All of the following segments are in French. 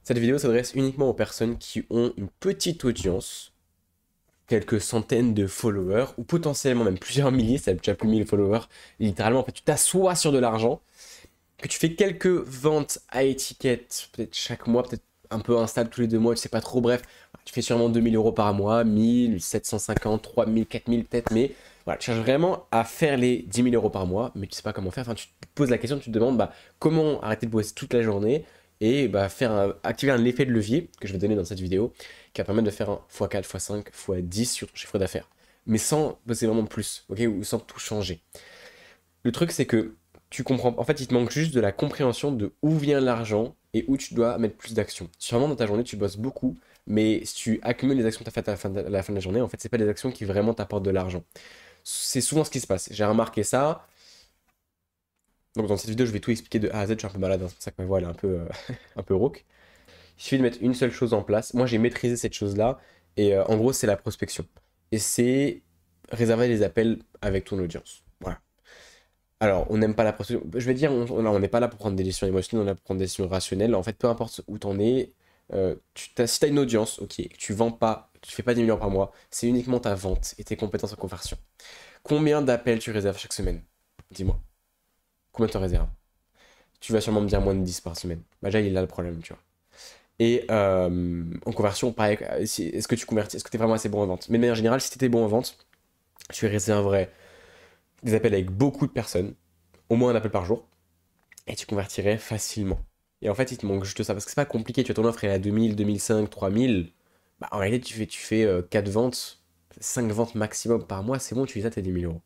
Cette vidéo s'adresse uniquement aux personnes qui ont une petite audience, quelques centaines de followers, ou potentiellement même plusieurs milliers, ça déjà plus 1000 followers. Littéralement, en fait, tu t'assois sur de l'argent, que tu fais quelques ventes à étiquette, peut-être chaque mois, peut-être un peu instable tous les 2 mois, tu sais pas trop, bref, tu fais sûrement 2000 € par mois, 1000, 750, 3000, 4000 peut-être, mais voilà, tu cherches vraiment à faire les 10 000 € par mois, mais tu sais pas comment faire, enfin tu te poses la question, tu te demandes comment arrêter de bosser toute la journée et activer un effet de levier que je vais donner dans cette vidéo, qui va permettre de faire un x4, x5, x10 sur ton chiffre d'affaires, mais sans bosser vraiment plus, ok, ou sans tout changer. Le truc c'est que tu comprends, en fait il te manque juste de la compréhension de où vient l'argent et où tu dois mettre plus d'actions. Sûrement dans ta journée tu bosses beaucoup, mais si tu accumules les actions que tu as faites à la fin de la journée, en fait c'est pas des actions qui vraiment t'apportent de l'argent. C'est souvent ce qui se passe. J'ai remarqué ça. Donc dans cette vidéo, je vais tout expliquer de A à Z. Je suis un peu malade, hein, c'est pour ça que ma voix elle est un peu, un peu rauque. Il suffit de mettre une seule chose en place. Moi, j'ai maîtrisé cette chose-là. Et en gros, c'est la prospection. Et c'est réserver les appels avec ton audience. Voilà. Alors, on n'aime pas la prospection. Je vais dire, on n'est pas là pour prendre des décisions émotionnelles, on est là pour prendre des décisions rationnelles. En fait, peu importe où t'en es, si t'as une audience, ok, que tu vends pas, tu fais pas 10 millions par mois, c'est uniquement ta vente et tes compétences en conversion. Combien d'appels tu réserves chaque semaine? Dis-moi. Combien tu en réserves? Tu vas sûrement me dire moins de 10 par semaine. Bah déjà, il est là le problème, tu vois. Et en conversion, pareil, est-ce que tu convertis? Est-ce que tu es vraiment assez bon en vente? Mais de manière générale, si tu étais bon en vente, tu réserverais des appels avec beaucoup de personnes, au moins un appel par jour, et tu convertirais facilement. Et en fait, il te manque juste ça, parce que c'est pas compliqué. Tu as ton offre, elle est à 2000, 2005, 3000. Bah, en réalité, tu fais 4 ventes, 5 ventes maximum par mois, c'est bon, tu fais ça, t'as 10 000 €.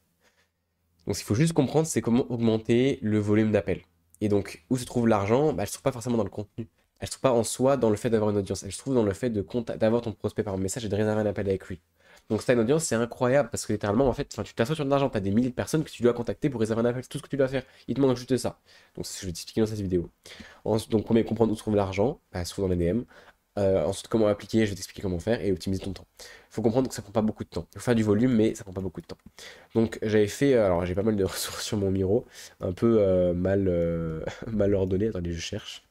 Donc, ce qu'il faut juste comprendre, c'est comment augmenter le volume d'appels. Et donc, où se trouve l'argent? Elle ne se trouve pas forcément dans le contenu. Elle ne se trouve pas en soi dans le fait d'avoir une audience. Elle se trouve dans le fait d'avoir ton prospect par message et de réserver un appel avec lui. Donc, si tu as une audience, c'est incroyable parce que littéralement, en fait, tu t'assois sur de l'argent. Tu as des milliers de personnes que tu dois contacter pour réserver un appel. C'est tout ce que tu dois faire. Il te manque juste ça. Donc, c'est ce que je vais t'expliquer dans cette vidéo. Donc, premier, comprendre où se trouve l'argent. Se trouve dans les DM. Ensuite, comment appliquer, je vais t'expliquer comment faire et optimiser ton temps. Il faut comprendre que ça prend pas beaucoup de temps. Il faut faire du volume, mais ça prend pas beaucoup de temps. Donc j'avais fait, alors j'ai pas mal de ressources sur mon Miro, un peu mal ordonné. Attendez, je cherche.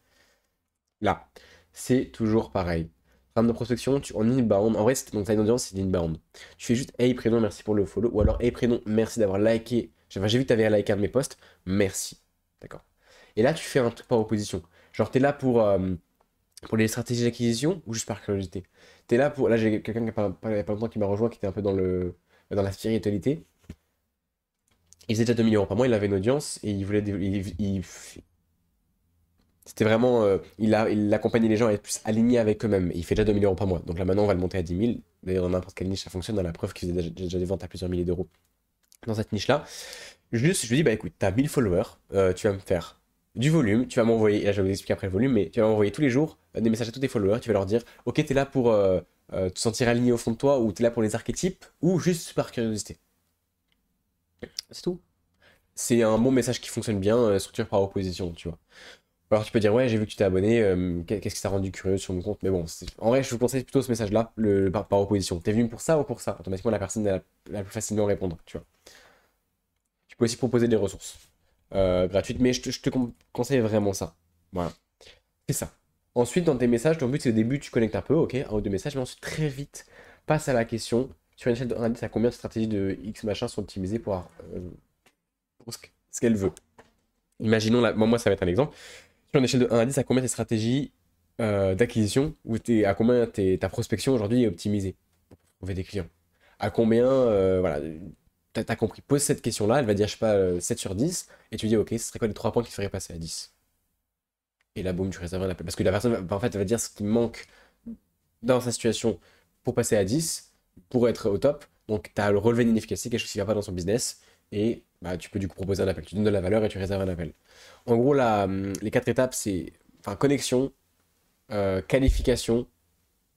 Là, c'est toujours pareil. Trame de prospection, en inbound, en vrai, donc t'as une audience, c'est l'inbound. Tu fais juste hey prénom, merci pour le follow, ou alors hey prénom, merci d'avoir liké. Enfin, j'ai vu que t'avais liké un de mes posts, merci. D'accord. Et là, tu fais un truc par opposition. Genre, t'es là pour les stratégies d'acquisition ou juste par curiosité? T'es là pour. Là, j'ai quelqu'un qui il y a pas longtemps qui m'a rejoint, qui était un peu dans la spiritualité. Il faisait déjà 2000 € par mois, il avait une audience et il voulait. C'était vraiment. Il accompagnait les gens à être plus alignés avec eux-mêmes. Et il fait déjà 2000 € par mois. Donc là, maintenant, on va le monter à 10 000. D'ailleurs, dans n'importe quelle niche, ça fonctionne. Dans la preuve qu'il faisait déjà des ventes à plusieurs milliers d'euros dans cette niche-là. Juste, je lui dis, bah écoute, t'as 1000 followers, tu vas me faire du volume, tu vas m'envoyer, et là je vais vous expliquer après le volume, mais tu vas m'envoyer tous les jours des messages à tous tes followers, tu vas leur dire, ok, t'es là pour te sentir aligné au fond de toi, ou t'es là pour les archétypes, ou juste par curiosité. C'est tout. C'est un bon message qui fonctionne bien, structure par opposition, tu vois. Alors tu peux dire, ouais, j'ai vu que tu t'es abonné, qu'est-ce qui t'a rendu curieux sur mon compte, mais bon, en vrai, je vous conseille plutôt ce message-là, par opposition. T'es venu pour ça ou pour ça? Automatiquement, la personne va plus facilement répondre, tu vois. Tu peux aussi proposer des ressources gratuites, mais je te conseille vraiment ça. Voilà, c'est ça. Ensuite, dans tes messages, ton but c'est au début, tu connectes un peu, ok, un ou deux messages, mais ensuite, très vite, passe à la question, sur une échelle de 1 à 10, à combien de stratégies de X machin sont optimisées pour ce qu'elle veut. Imaginons, là, moi, ça va être un exemple. Sur une échelle de 1 à 10, à combien tes stratégies d'acquisition, ou à combien ta prospection aujourd'hui est optimisée pour trouver des clients? À combien, voilà, t'as compris. Pose cette question-là, elle va dire, je sais pas, 7 sur 10, et tu dis, ok, ce serait quoi les 3 points qui te feraient passer à 10? Et là, boum, tu réserves un appel. Parce que la personne, en fait, elle va dire ce qui manque dans sa situation pour passer à 10, pour être au top. Donc, tu as le relevé d'inefficacité, quelque chose qui ne va pas dans son business, et tu peux du coup proposer un appel. Tu donnes de la valeur et tu réserves un appel. En gros, les 4 étapes, c'est enfin, connexion, qualification,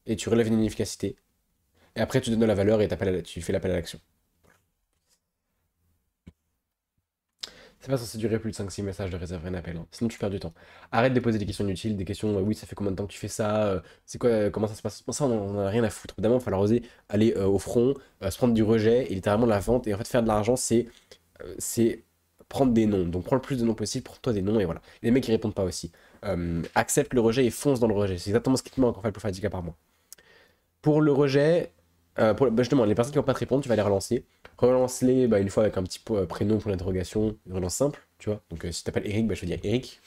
et tu relèves une inefficacité. Et après, tu donnes de la valeur et tu fais l'appel à l'action. C'est pas censé durer plus de 5-6 messages de réserver un appel, hein. Sinon tu perds du temps. Arrête de poser des questions inutiles, des questions, oui, ça fait combien de temps que tu fais ça, c'est quoi, comment ça se passe. Ça, on en a rien à foutre. Évidemment, il va falloir oser aller au front, se prendre du rejet et littéralement la vente. Et en fait, faire de l'argent, c'est prendre des noms. Donc prends le plus de noms possible, prends-toi des noms et voilà. Et les mecs, ils répondent pas aussi. Accepte le rejet et fonce dans le rejet. C'est exactement ce qui te manque en fait pour faire 10K par mois. Pour le rejet, justement, les personnes qui vont pas te répondre, tu vas les relancer. Relance-les une fois avec un petit prénom pour l'interrogation, une relance simple, tu vois. Donc si tu t'appelles Eric, je vais dire Eric.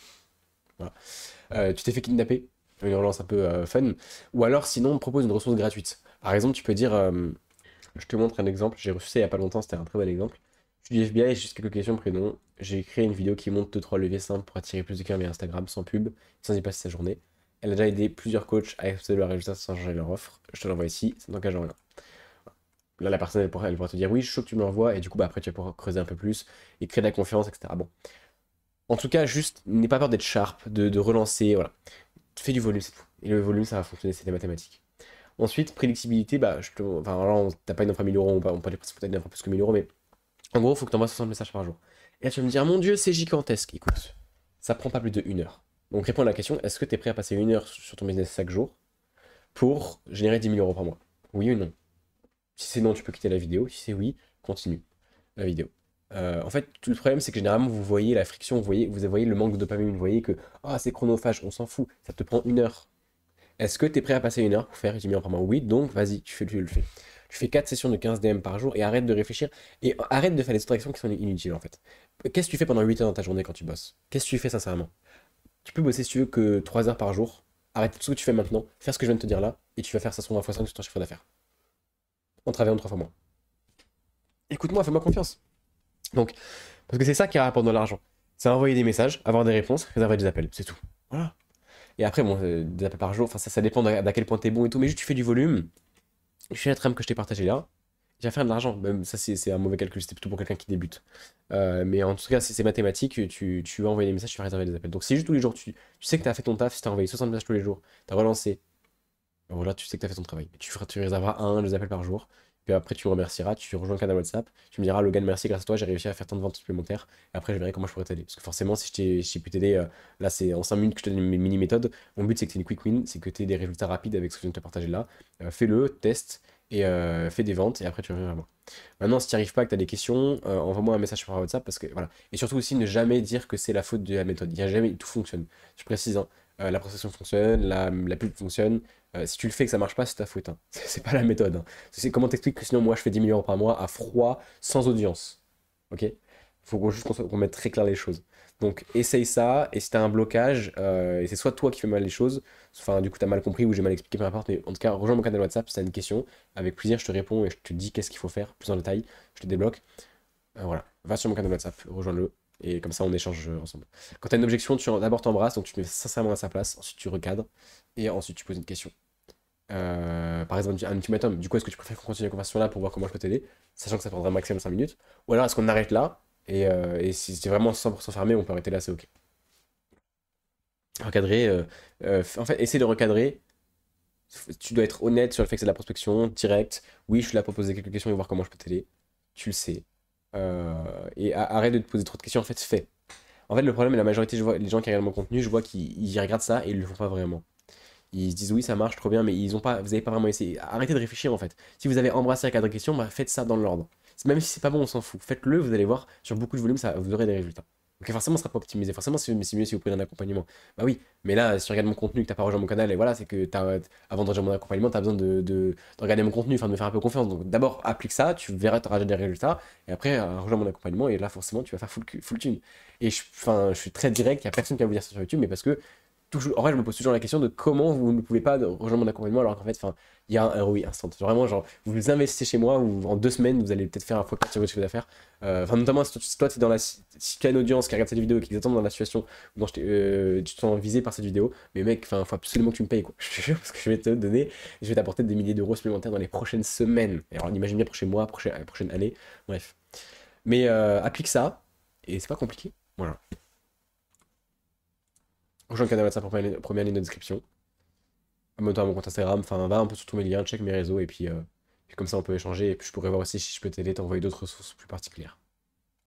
Voilà. Tu t'es fait kidnapper, une relance un peu fun. Ou alors sinon, on te propose une ressource gratuite. Par exemple, tu peux dire, je te montre un exemple, j'ai reçu ça il y a pas longtemps, c'était un très bon exemple. Je suis du FBI, j'ai juste quelques questions prénom. J'ai créé une vidéo qui montre 2-3 leviers simples pour attirer plus de clients via Instagram sans pub, sans y passer sa journée. Elle a déjà aidé plusieurs coachs à accéder leurs résultats sans changer leur offre. Je te l'envoie ici, ça n'engage en rien. Là, la personne, elle pourra te dire oui, je suis chaud que tu me l'envoies, et du coup, après, tu vas pouvoir creuser un peu plus et créer de la confiance, etc. Bon. En tout cas, juste, n'aie pas peur d'être sharp, de relancer, voilà. Fais du volume, c'est tout. Et le volume, ça va fonctionner, c'est des mathématiques. Ensuite, prédictibilité, enfin, là, t'as pas une offre à 1000 euros, on peut aller pour une offre plus que 1000 euros, mais en gros, il faut que tu envoies 60 messages par jour. Et là, tu vas me dire, mon Dieu, c'est gigantesque. Écoute, ça prend pas plus de 1 heure. Donc, réponds à la question, est-ce que tu es prêt à passer 1 heure sur ton business chaque jour pour générer 10 000 euros par mois? Oui ou non? Si c'est non, tu peux quitter la vidéo. Si c'est oui, continue la vidéo. En fait, tout le problème, c'est que généralement, vous voyez la friction, vous voyez le manque de dopamine, vous voyez que c'est chronophage, on s'en fout, ça te prend 1 heure. Est-ce que tu es prêt à passer 1 heure pour faire 10 000 euros par mois? Oui, donc vas-y, tu le fais. Tu fais 4 sessions de 15 DM par jour et arrête de réfléchir et arrête de faire des distractions qui sont inutiles en fait. Qu'est-ce que tu fais pendant 8 heures dans ta journée quand tu bosses? Qu'est-ce que tu fais sincèrement? Tu peux bosser si tu veux que 3 heures par jour. Arrête tout ce que tu fais maintenant, faire ce que je viens de te dire là, et tu vas faire ça sur 20 x 5 sur ton chiffre d'affaires. En travaillant 3 fois moins. Écoute-moi, fais-moi confiance. Donc, parce que c'est ça qui rapporte de l'argent. C'est envoyer des messages, avoir des réponses, réserver des appels, c'est tout. Voilà. Et après, bon, des appels par jour, enfin ça dépend d'à quel point t'es bon et tout, mais juste tu fais du volume, je fais la trame que je t'ai partagée là, tu vas faire de l'argent. Même ça, c'est un mauvais calcul, c'était plutôt pour quelqu'un qui débute. Mais en tout cas, si c'est mathématique, tu vas envoyer des messages, tu vas réserver des appels. Donc si juste tous les jours, tu sais que tu as fait ton taf, si tu as envoyé 60 messages tous les jours, tu as relancé, voilà, tu sais que tu as fait ton travail. Tu réserveras 2 appels par jour. Puis après, tu me remercieras, tu rejoins le canal WhatsApp, tu me diras, Logan, merci, grâce à toi, j'ai réussi à faire tant de ventes supplémentaires. Et après, je verrai comment je pourrais t'aider. Parce que forcément, si je t'ai pu t'aider, là, c'est en 5 minutes que je te donne mes mini-méthodes. Mon but, c'est que tu aies une quick win, c'est que tu aies des résultats rapides avec ce que je viens de te partager là. Fais-le, teste et fais des ventes et après, tu reviens vers moi. Maintenant, si tu n'y arrives pas, que tu as des questions, envoie-moi un message par WhatsApp parce que voilà. Et surtout aussi, ne jamais dire que c'est la faute de la méthode. Il y a jamais, tout fonctionne. Je précise, hein, la prestation fonctionne, la pub fonctionne. Si tu le fais et que ça marche pas, c'est ta faute, hein. C'est pas la méthode, hein. C'est comment t'expliques que sinon moi je fais 10 000 euros par mois à froid, sans audience. Ok? Faut juste qu'on mette très clair les choses. Donc essaye ça, et si t'as un blocage, et c'est soit toi qui fais mal les choses, enfin du coup t'as mal compris ou j'ai mal expliqué, peu importe, mais en tout cas rejoins mon canal WhatsApp si t'as une question, avec plaisir je te réponds et je te dis qu'est-ce qu'il faut faire, plus en détail, je te débloque. Voilà, va sur mon canal WhatsApp, rejoins-le, et comme ça on échange ensemble. Quand t'as une objection, d'abord t'embrasses, donc tu te mets sincèrement à sa place, ensuite tu recadres, et ensuite tu poses une question. Par exemple, un ultimatum. Du coup, est-ce que tu préfères qu'on continue la conversation là pour voir comment je peux t'aider, sachant que ça prendra maximum 5 minutes? Ou alors est-ce qu'on arrête là et si c'est vraiment 100% fermé, on peut arrêter là, c'est ok. Recadrer, en fait, essayer de recadrer. Tu dois être honnête sur le fait que c'est de la prospection, direct. Oui, je suis là pour poser quelques questions et voir comment je peux t'aider. Tu le sais. Et arrête de te poser trop de questions, en fait, fais. En fait, le problème, la majorité, je vois, les gens qui regardent mon contenu, je vois qu'ils regardent ça et ils le font pas vraiment. Ils se disent oui, ça marche trop bien, mais vous n'avez pas vraiment essayé. Arrêtez de réfléchir en fait. Si vous avez embrassé la cadre de questions, faites ça dans l'ordre. Même si c'est pas bon, on s'en fout. Faites-le, vous allez voir, sur beaucoup de volume, vous aurez des résultats. Donc forcément, ça sera pas optimisé. Forcément, c'est mieux si vous prenez un accompagnement. Bah oui, mais là, si tu regardes mon contenu, que t'as pas rejoint mon canal, et voilà, c'est que avant de rejoindre mon accompagnement, tu as besoin de regarder mon contenu, enfin de me faire un peu confiance. Donc d'abord, applique ça, tu verras, tu auras des résultats, et après, rejoins mon accompagnement, et là, forcément, tu vas faire full tune. Et je suis très direct, il y a personne qui va vous dire ça sur YouTube, mais parce que toujours, en vrai, je me pose toujours la question de comment vous ne pouvez pas rejoindre mon accompagnement alors qu'en fait, enfin, il y a un ROI instant. Vraiment, genre, vous vous investissez chez moi ou en 2 semaines, vous allez peut-être faire un x4 sur votre chiffre d'affaires. Enfin, notamment si toi, si tu as une audience qui regarde cette vidéo et qui est exactement dans la situation où tu te sens visé par cette vidéo, mais mec, enfin, faut absolument que tu me payes, quoi. Je te jure, parce que je vais te donner, je vais t'apporter des milliers d'euros supplémentaires dans les prochaines semaines. Et alors, on imagine bien prochain mois, prochaine année, bref. Mais applique ça, et c'est pas compliqué. Voilà. Rejoins le canal WhatsApp, première ligne de description. Abonne-toi à mon compte Instagram, enfin va un peu sur tous mes liens, check mes réseaux et puis comme ça on peut échanger et puis je pourrais voir aussi si je peux t'aider, t'envoyer d'autres ressources plus particulières.